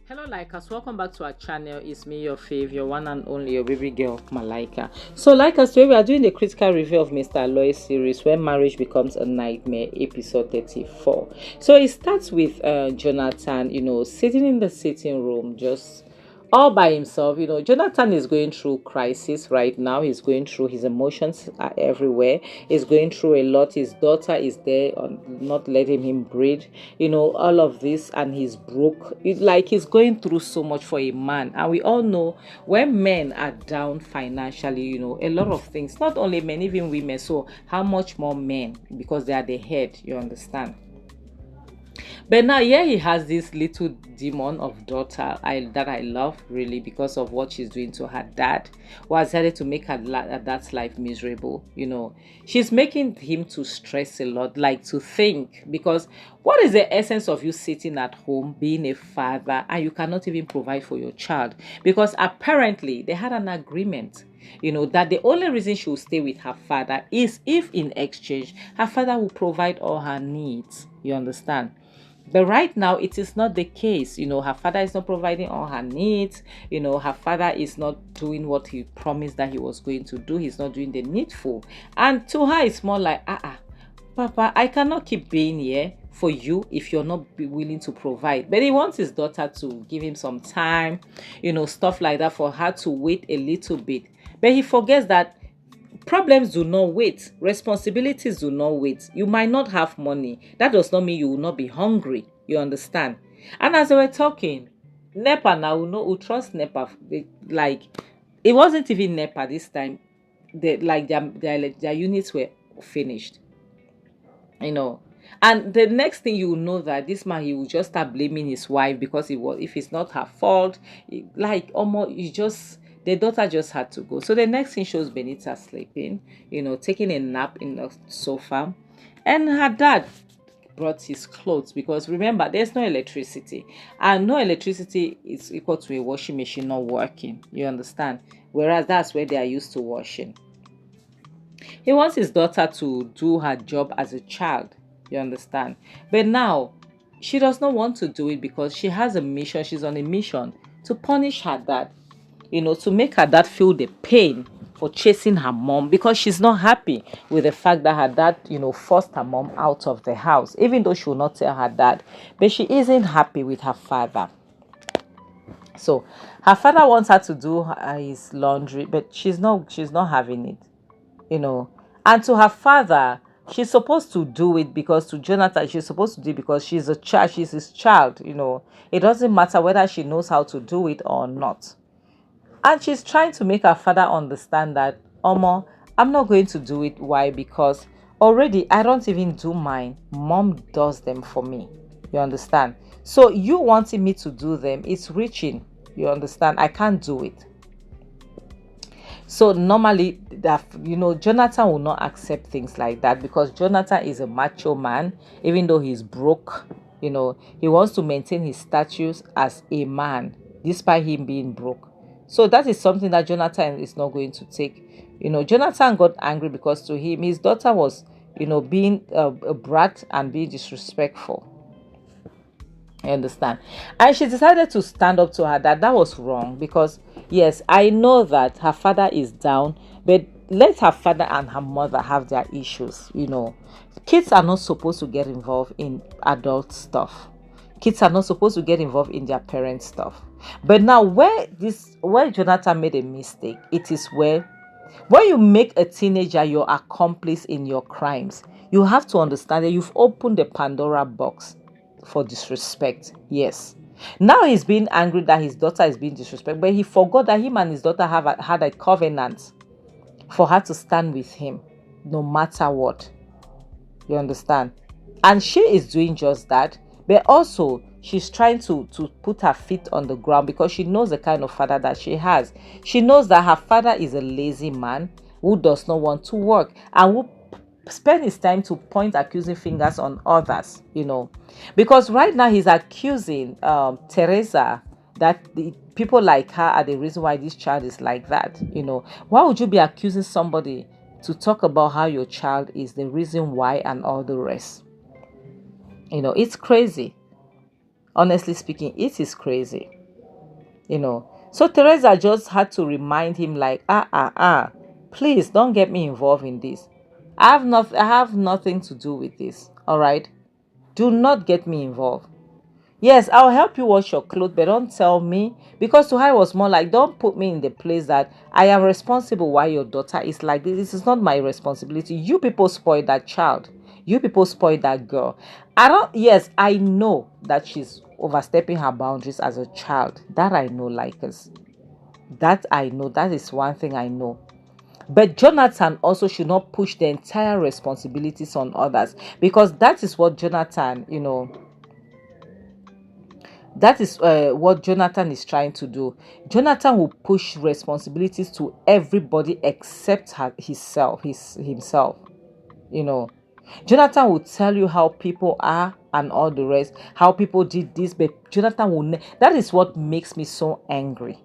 Hello Likers, welcome back to our channel. It's me, your fave, your one and only, your baby girl Malaika. So Likers, today we are doing the critical review of Mr. Aloy series, When Marriage Becomes a Nightmare, episode 34. So it starts with Jonathan, sitting in the sitting room, just all by himself. Jonathan is going through crisis right now. He's going through, his emotions are everywhere. He's going through a lot. His daughter is there not letting him breathe, all of this, and he's broke. It's like he's going through so much for a man. And we all know when men are down financially, a lot of things, not only men, even women. So how much more men, because they are the head, you understand. But now, yeah, he has this little demon of daughter that I love really, because of what she's doing to her dad, who has decided to make her dad's life miserable. She's making him to stress a lot, like to think, because what is the essence of you sitting at home being a father and you cannot even provide for your child? Because apparently they had an agreement, that the only reason she will stay with her father is if in exchange her father will provide all her needs. You understand? But right now, it is not the case. Her father is not providing all her needs. Her father is not doing what he promised that he was going to do. He's not doing the needful. And to her, it's more like, Papa, I cannot keep being here for you if you're not willing to provide. But he wants his daughter to give him some time, stuff like that, for her to wait a little bit. But he forgets that problems do not wait. Responsibilities do not wait. You might not have money. That does not mean you will not be hungry. You understand? And as they were talking, NEPA now, we trust NEPA. Like, it wasn't even NEPA this time. Their units were finished. And the next thing you will know, that this man, he will just start blaming his wife, because if it's not her fault, like almost, the daughter just had to go. So the next thing shows Benita sleeping, taking a nap in the sofa, and her dad brought his clothes, because remember, there's no electricity, and no electricity is equal to a washing machine not working. You understand? Whereas that's where they are used to washing. He wants his daughter to do her job as a child. You understand? But now, she does not want to do it, because she has a mission. She's on a mission to punish her dad, to make her dad feel the pain for chasing her mom, because she's not happy with the fact that her dad, forced her mom out of the house, even though she will not tell her dad. But she isn't happy with her father. So her father wants her to do his laundry, but she's not having it. And to her father, she's supposed to do it, because to Jonathan, she's supposed to do it because she's a child, she's his child. It doesn't matter whether she knows how to do it or not. And she's trying to make her father understand that, Omo, I'm not going to do it. Why? Because already I don't even do mine, mom does them for me. You understand? So you wanting me to do them, it's reaching. You understand? I can't do it. So normally, Jonathan will not accept things like that, because Jonathan is a macho man. Even though he's broke, he wants to maintain his status as a man despite him being broke. So that is something that Jonathan is not going to take. Jonathan got angry because to him, his daughter was, being a brat and being disrespectful. You understand? And she decided to stand up to her dad. That was wrong, because yes, I know that her father is down, but let her father and her mother have their issues. Kids are not supposed to get involved in adult stuff. Kids are not supposed to get involved in their parents' stuff. But now, where Jonathan made a mistake, it is where when you make a teenager your accomplice in your crimes, you have to understand that you've opened the Pandora box for disrespect. Yes. Now he's being angry that his daughter is being disrespected, but he forgot that him and his daughter had a covenant for her to stand with him no matter what. You understand? And she is doing just that, but also she's trying to put her feet on the ground, because she knows the kind of father that she has. She knows that her father is a lazy man who does not want to work and who spend his time to point accusing fingers on others, because right now he's accusing Teresa that the people like her are the reason why this child is like that. Why would you be accusing somebody to talk about how your child is the reason why and all the rest? It's crazy. Honestly speaking, it is crazy, you know. So Teresa just had to remind him, like, please don't get me involved in this. I have nothing to do with this. All right. Do not get me involved. Yes, I'll help you wash your clothes, but don't tell me. Because to her it was more like, don't put me in the place that I am responsible why your daughter is like this. This is not my responsibility. You people spoiled that child. You people spoiled that girl. I don't, yes, I know that she's overstepping her boundaries as a child. That I know, like us. That I know. That is one thing I know. But Jonathan also should not push the entire responsibilities on others, because that is what Jonathan, that is what Jonathan is trying to do. Jonathan will push responsibilities to everybody except himself. You know, Jonathan will tell you how people are and all the rest, how people did this, but Jonathan will. That is what makes me so angry.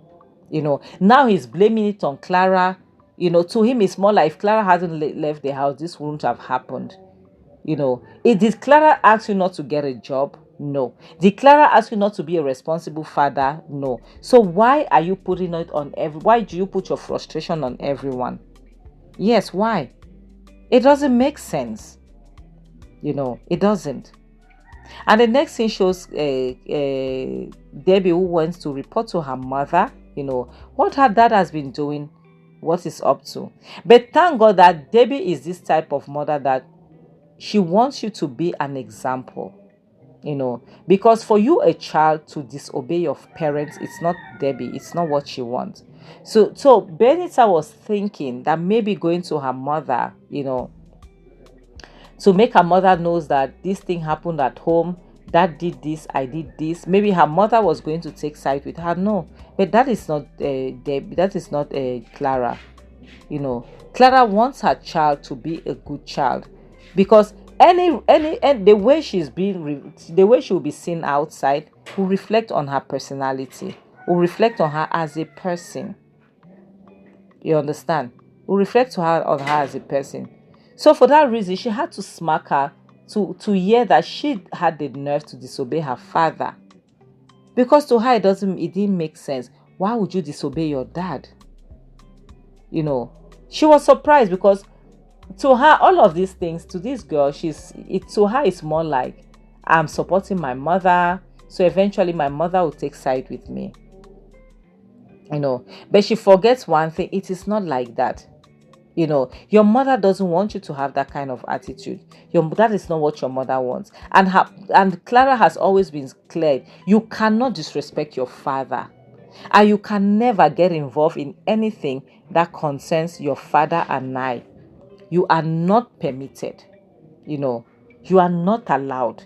Now he's blaming it on Clara. To him, it's more like if Clara hadn't left the house, this wouldn't have happened. Did Clara ask you not to get a job? No. Did Clara ask you not to be a responsible father? No. So why are you putting it on why do you put your frustration on everyone? Yes, why? It doesn't make sense. It doesn't. And the next thing shows Debbie, who wants to report to her mother, what her dad has been doing, what he's up to. But thank God that Debbie is this type of mother that she wants you to be an example, because for you, a child, to disobey your parents, it's not Debbie, it's not what she wants. So Benita was thinking that maybe going to her mother, to make her mother knows that this thing happened at home, that did this, I did this. Maybe her mother was going to take side with her. No, but that is not Debbie, that is not Clara. Clara wants her child to be a good child, because the way the way she will be seen outside will reflect on her personality, will reflect on her as a person. You understand? Will reflect on her as a person. So for that reason, she had to smack her to hear that she had the nerve to disobey her father, because to her it didn't make sense. Why would you disobey your dad? She was surprised, because to her, all of these things, to this girl, to her it's more like, I'm supporting my mother, so eventually my mother will take side with me. But she forgets one thing: it is not like that. Your mother doesn't want you to have that kind of attitude. That is not what your mother wants. And Clara has always been clear: you cannot disrespect your father, and you can never get involved in anything that concerns your father and I. You are not permitted. You are not allowed.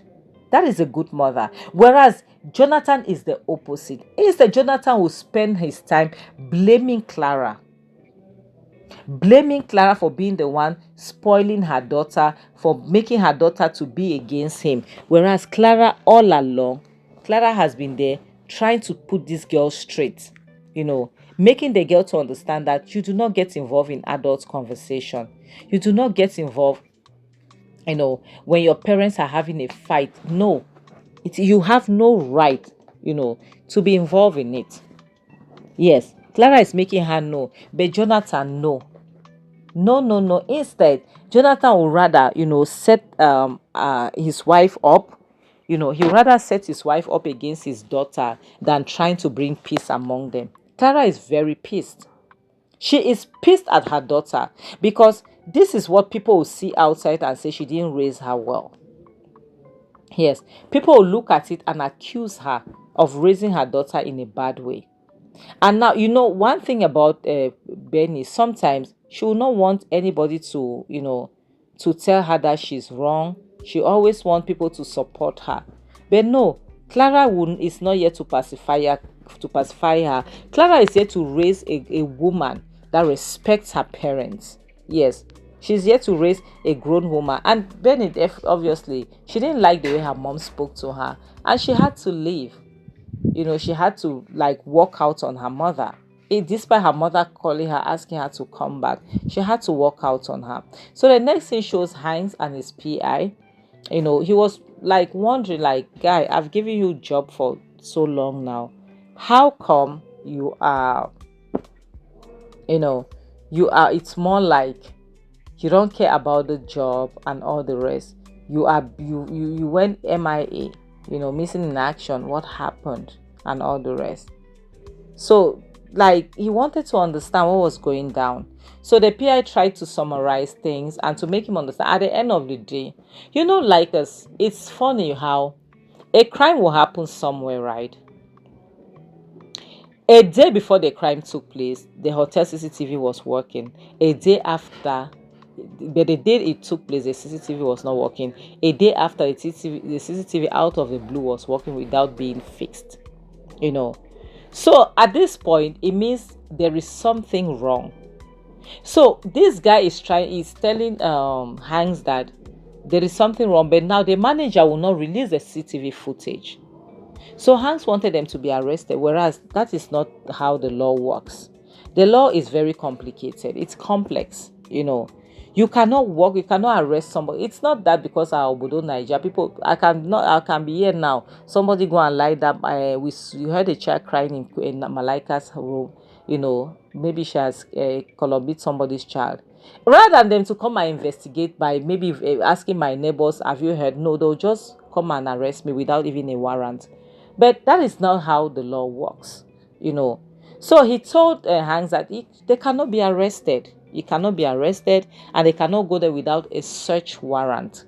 That is a good mother. Whereas Jonathan is the opposite. Instead, Jonathan will spend his time blaming Clara for being the one spoiling her daughter, for making her daughter to be against him. Whereas Clara, all along, Clara has been there trying to put this girl straight, making the girl to understand that you do not get involved in adult conversation. You do not get involved, when your parents are having a fight. No, you have no right, to be involved in it. Yes, Clara is making her know, but Jonathan, no. No. Instead, Jonathan will rather, set his wife up. He rather set his wife up against his daughter than trying to bring peace among them. Clara is very pissed. She is pissed at her daughter, because this is what people will see outside and say she didn't raise her well. Yes, people will look at it and accuse her of raising her daughter in a bad way. And now, one thing about Benny, sometimes she will not want anybody to tell her that she's wrong. She always wants people to support her. But no, Clara is not here to pacify her. Clara is here to raise a woman that respects her parents. Yes, she's here to raise a grown woman. And Benny, obviously, she didn't like the way her mom spoke to her, and she had to leave. She had to walk out on her mother. Despite her mother calling her, asking her to come back, she had to walk out on her. So the next thing shows Heinz and his PI. He was like wondering, like, guy, I've given you job for so long now. How come you are, you know, it's more like you don't care about the job and all the rest. You went MIA, missing in action. What happened and all the rest. So, like, he wanted to understand what was going down. So the PI tried to summarize things and to make him understand. At the end of the day, like us, it's funny how a crime will happen somewhere, right? A day before the crime took place, the hotel CCTV was working. A day after, but the day it took place, the CCTV was not working. A day after, the CCTV out of the blue was working without being fixed. You know, so at this point, it means there is something wrong. So this guy is telling Hanks that there is something wrong, but now the manager will not release the CCTV footage. So Hanks wanted them to be arrested, whereas that is not how the law works. The law is very complicated. It's complex, You cannot arrest somebody. It's not that because our Obodo Nigeria people, I can be here now. Somebody go and lie that you heard a child crying in Malaika's room, maybe she has colobit somebody's child. Rather than them to come and investigate by maybe asking my neighbors, have you heard? No, they'll just come and arrest me without even a warrant. But that is not how the law works. So he told Hanks that they cannot be arrested. He cannot be arrested, and they cannot go there without a search warrant.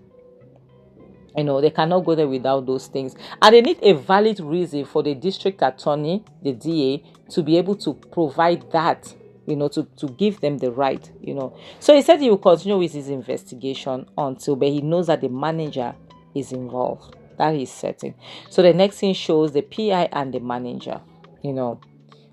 They cannot go there without those things. And they need a valid reason for the district attorney, the DA, to be able to provide that, to give them the right. So he said he will continue with his investigation but he knows that the manager is involved. That is certain. So the next thing shows the PI and the manager.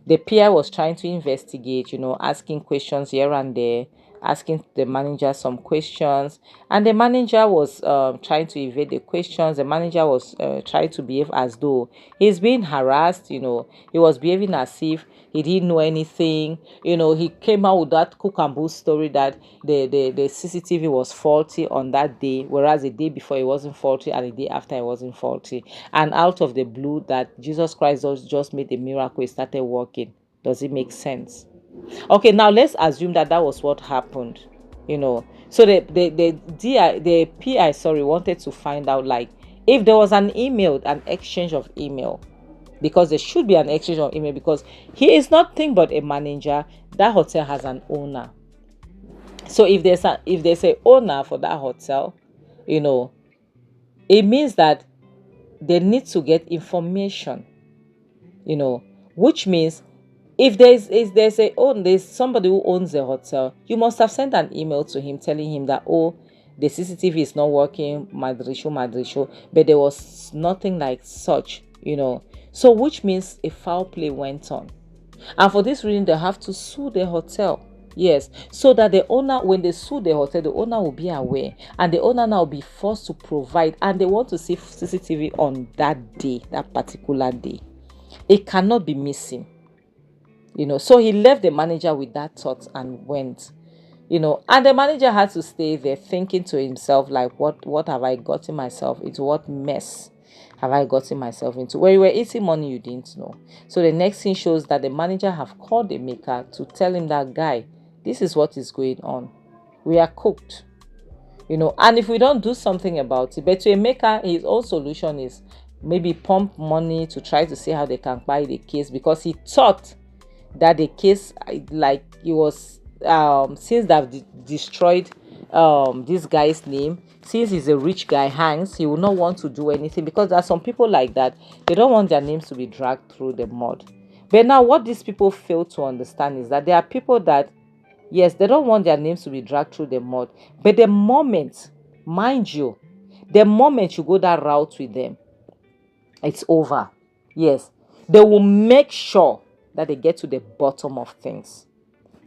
The PI was trying to investigate, asking questions here and there, asking the manager some questions, and the manager was trying to evade the questions. The manager was trying to behave as though he's being harassed. He was behaving as if he didn't know anything. He came out with that cook and bull story that the CCTV was faulty on that day, whereas the day before it wasn't faulty and the day after it wasn't faulty. And out of the blue, that Jesus Christ just made a miracle, it started working. Does it make sense? Okay, now let's assume that was what happened. So the PI, wanted to find out, like, if there was an exchange of email, because there should be an exchange of email, because he is nothing but a manager. That hotel has an owner. So if there's a owner for that hotel, it means that they need to get information, which means if there's somebody who owns the hotel, you must have sent an email to him telling him that, the CCTV is not working, madrisho, but there was nothing like such, So which means a foul play went on. And for this reason, they have to sue the hotel. Yes, so that the owner, when they sue the hotel, the owner will be aware, and the owner now will be forced to provide, and they want to see CCTV on that day, that particular day. It cannot be missing. So he left the manager with that thought and went. And the manager had to stay there thinking to himself, like, what have I gotten myself into? What mess have I gotten myself into? When you were eating money you didn't know. So the next thing shows that the manager have called the maker to tell him that, guy, this is what is going on. We are cooked. And if we don't do something about it, but to a maker, his own solution is maybe pump money to try to see how they can buy the case, because he thought that the case, like, it was since they've destroyed this guy's name, since he's a rich guy, Hanks, he will not want to do anything, because there are some people like that. They don't want their names to be dragged through the mud. But now what these people fail to understand is that there are people that, yes, they don't want their names to be dragged through the mud, but the moment, mind you, the moment you go that route with them, it's over. Yes, they will make sure that they get to the bottom of things.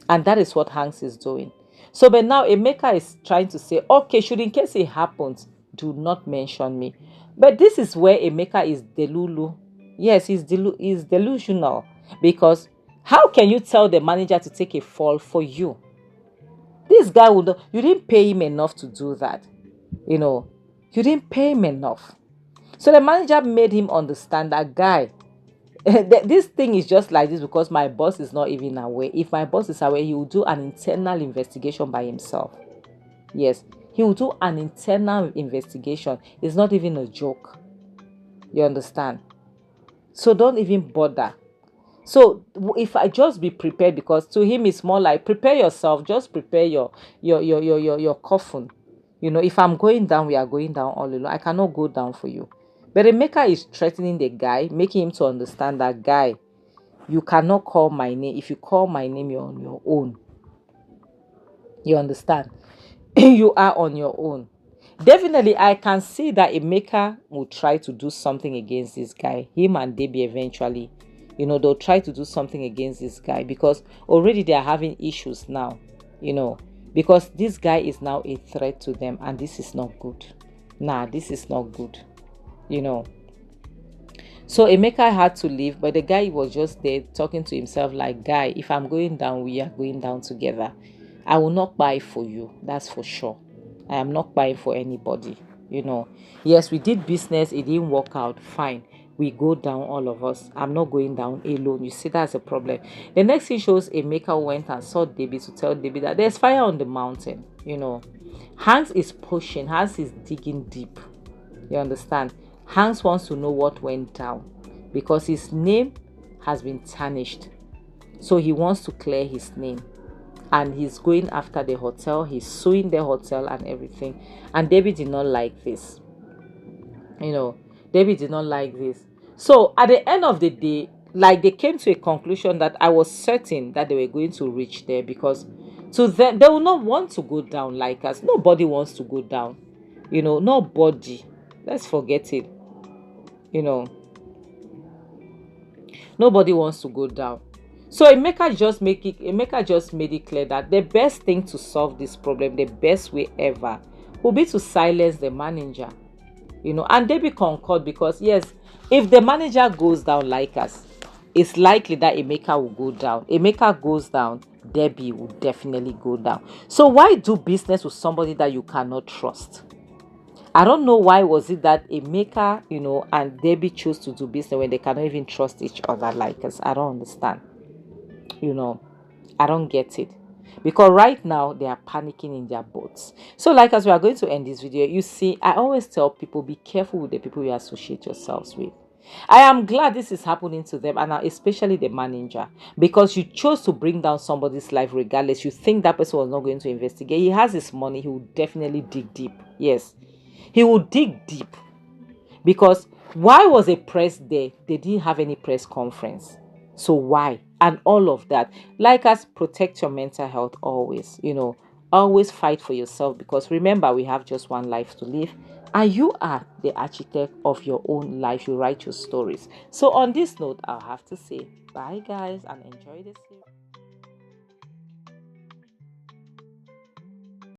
And that is what Hanks is doing. So, but now Emeka is trying to say, okay, should in case it happens, do not mention me. But this is where Emeka is delulu. Yes, he's delusional. Because how can you tell the manager to take a fall for you? This guy you didn't pay him enough to do that. You didn't pay him enough. So the manager made him understand that, guy, this thing is just like this because my boss is not even aware. If my boss is aware, he will do an internal investigation by himself. Yes, he will do an internal investigation. It's not even a joke. You understand? So don't even bother. So if I just be prepared, because to him it's more like, prepare yourself, just prepare your coffin. If I'm going down, we are going down all alone. I cannot go down for you. But the maker is threatening the guy, making him to understand that, guy, you cannot call my name. If you call my name, you're on your own. You understand? You are on your own. Definitely, I can see that a maker will try to do something against this guy. Him and Debbie eventually, they'll try to do something against this guy, because already they are having issues now, because this guy is now a threat to them, and this is not good. Nah, this is not good, you know. So Emeka had to leave, but the guy was just there talking to himself like, guy, if I'm going down, we are going down together. I will not buy for you, that's for sure. I am not buying for anybody. Yes, we did business, it didn't work out, fine. We go down, all of us. I'm not going down alone. You see, that's a problem. The next thing shows Emeka went and saw Debbie to tell Debbie that there's fire on the mountain. Hans is pushing, Hans is digging deep. You understand? Hans wants to know what went down, because his name has been tarnished. So he wants to clear his name. And he's going after the hotel. He's suing the hotel and everything. And Debbie did not like this. Debbie did not like this. So at the end of the day, like, they came to a conclusion that I was certain that they were going to reach there, because to them, they will not want to go down like us. Nobody wants to go down. Nobody. Let's forget it. Nobody wants to go down. So Emeka just made it clear that the best thing to solve this problem, the best way ever, will be to silence the manager. And Debbie concurred, because yes, if the manager goes down like us, it's likely that Emeka will go down. Emeka goes down, Debbie will definitely go down. So why do business with somebody that you cannot trust? I don't know why was it that Emeka, and Debbie chose to do business when they cannot even trust each other like us. I don't understand. I don't get it. Because right now they are panicking in their boats. So like, as we are going to end this video, you see, I always tell people, be careful with the people you associate yourselves with. I am glad this is happening to them, and especially the manager, because you chose to bring down somebody's life regardless. You think that person was not going to investigate. He has his money. He will definitely dig deep. Yes, he will dig deep. Because why was a press there? They didn't have any press conference. So why? And all of that. Like us, protect your mental health always. Always fight for yourself, because remember, we have just one life to live, and you are the architect of your own life. You write your stories. So on this note, I'll have to say bye, guys, and enjoy this series.